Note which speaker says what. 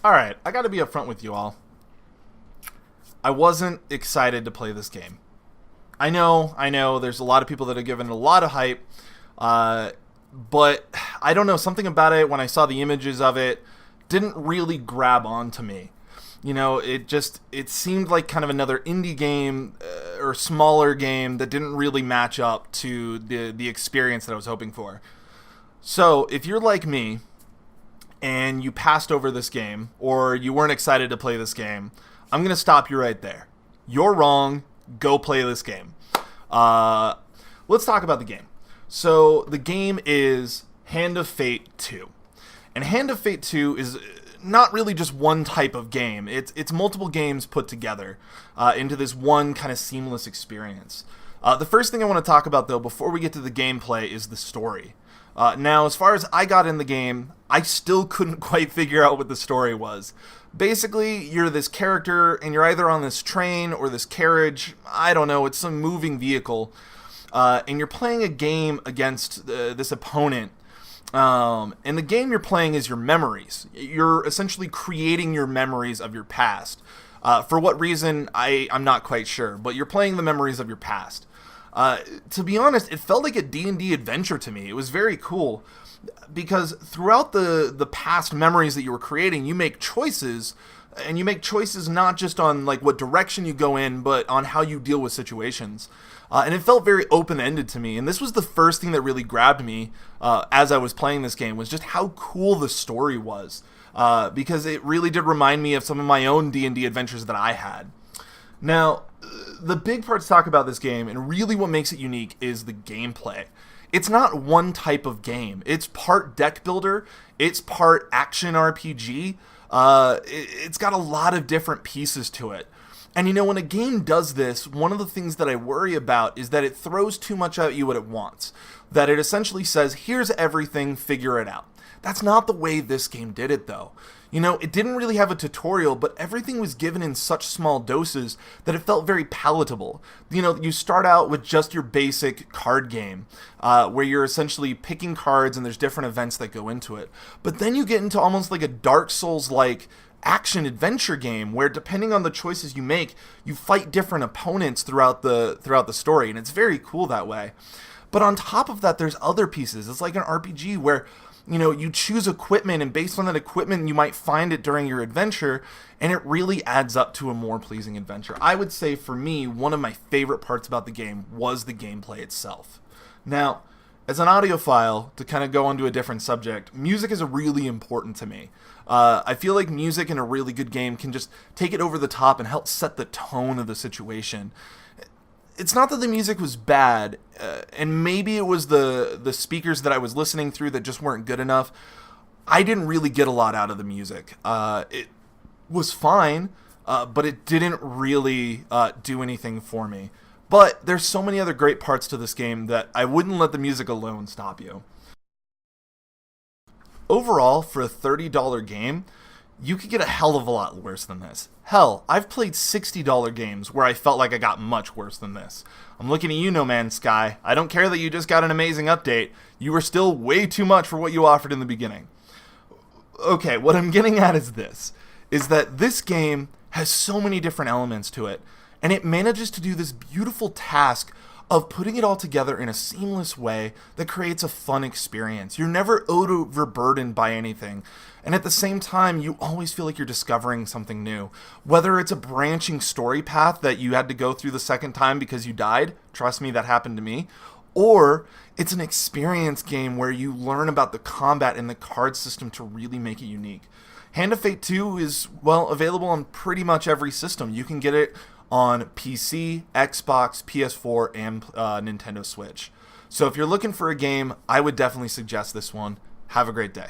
Speaker 1: Alright, I gotta be upfront with you all. I wasn't excited to play this game. I know, there's a lot of people that have given it a lot of hype, but I don't know, something about it when I saw the images of it didn't really grab onto me. It seemed like kind of another indie game or smaller game that didn't really match up to the experience that I was hoping for. So, if you're like me, and you passed over this game, or you weren't excited to play this game, I'm going to stop you right there. You're wrong. Go play this game. Let's talk about the game. So, the game is Hand of Fate 2. And Hand of Fate 2 is not really just one type of game. It's multiple games put together into this one kind of seamless experience. The first thing I want to talk about, though, before we get to the gameplay, is the story. Now, as far as I got in the game, I still couldn't quite figure out what the story was. Basically, you're this character, and you're either on this train or this carriage. I don't know, it's some moving vehicle. And you're playing a game against this opponent. And the game you're playing is your memories. You're essentially creating your memories of your past. For what reason, I'm not quite sure, but you're playing the memories of your past. To be honest, it felt like a D&D adventure to me. It was very cool because throughout the past memories that you were creating, you make choices, and you make choices not just on like what direction you go in, but on how you deal with situations. And it felt very open-ended to me, and this was the first thing that really grabbed me as I was playing this game, was just how cool the story was, because it really did remind me of some of my own D&D adventures that I had. Now, the big part to talk about this game, and really what makes it unique, is the gameplay. It's not one type of game. It's part deck builder, it's part action RPG, it's got a lot of different pieces to it. And when a game does this, one of the things that I worry about is that it throws too much at you what it wants. That it essentially says, here's everything, figure it out. That's not the way this game did it, though. It didn't really have a tutorial, but everything was given in such small doses that it felt very palatable. You start out with just your basic card game, where you're essentially picking cards and there's different events that go into it. But then you get into almost like a Dark Souls-like action adventure game where, depending on the choices you make, you fight different opponents throughout the story, and it's very cool that way. But on top of that, there's other pieces. It's like an RPG where you choose equipment, and based on that equipment, you might find it during your adventure, and it really adds up to a more pleasing adventure. I would say, for me, one of my favorite parts about the game was the gameplay itself. Now, as an audiophile, to kind of go onto a different subject, music is really important to me. I feel like music in a really good game can just take it over the top and help set the tone of the situation. It's not that the music was bad, and maybe it was the speakers that I was listening through that just weren't good enough. I didn't really get a lot out of the music. It was fine, but it didn't really do anything for me. But there's so many other great parts to this game that I wouldn't let the music alone stop you. Overall, for a $30 game, you could get a hell of a lot worse than this. Hell, I've played $60 games where I felt like I got much worse than this. I'm looking at you, No Man's Sky. I don't care that you just got an amazing update. You were still way too much for what you offered in the beginning. Okay, what I'm getting at is this, is that this game has so many different elements to it, and it manages to do this beautiful task of putting it all together in a seamless way that creates a fun experience. You're never overburdened by anything, and at the same time, you always feel like you're discovering something new. Whether it's a branching story path that you had to go through the second time because you died, trust me, that happened to me, or it's an experience game where you learn about the combat and the card system to really make it unique. Hand of Fate 2 is, available on pretty much every system. You can get it on PC, Xbox, PS4, and Nintendo Switch. So if you're looking for a game, I would definitely suggest this one. Have a great day.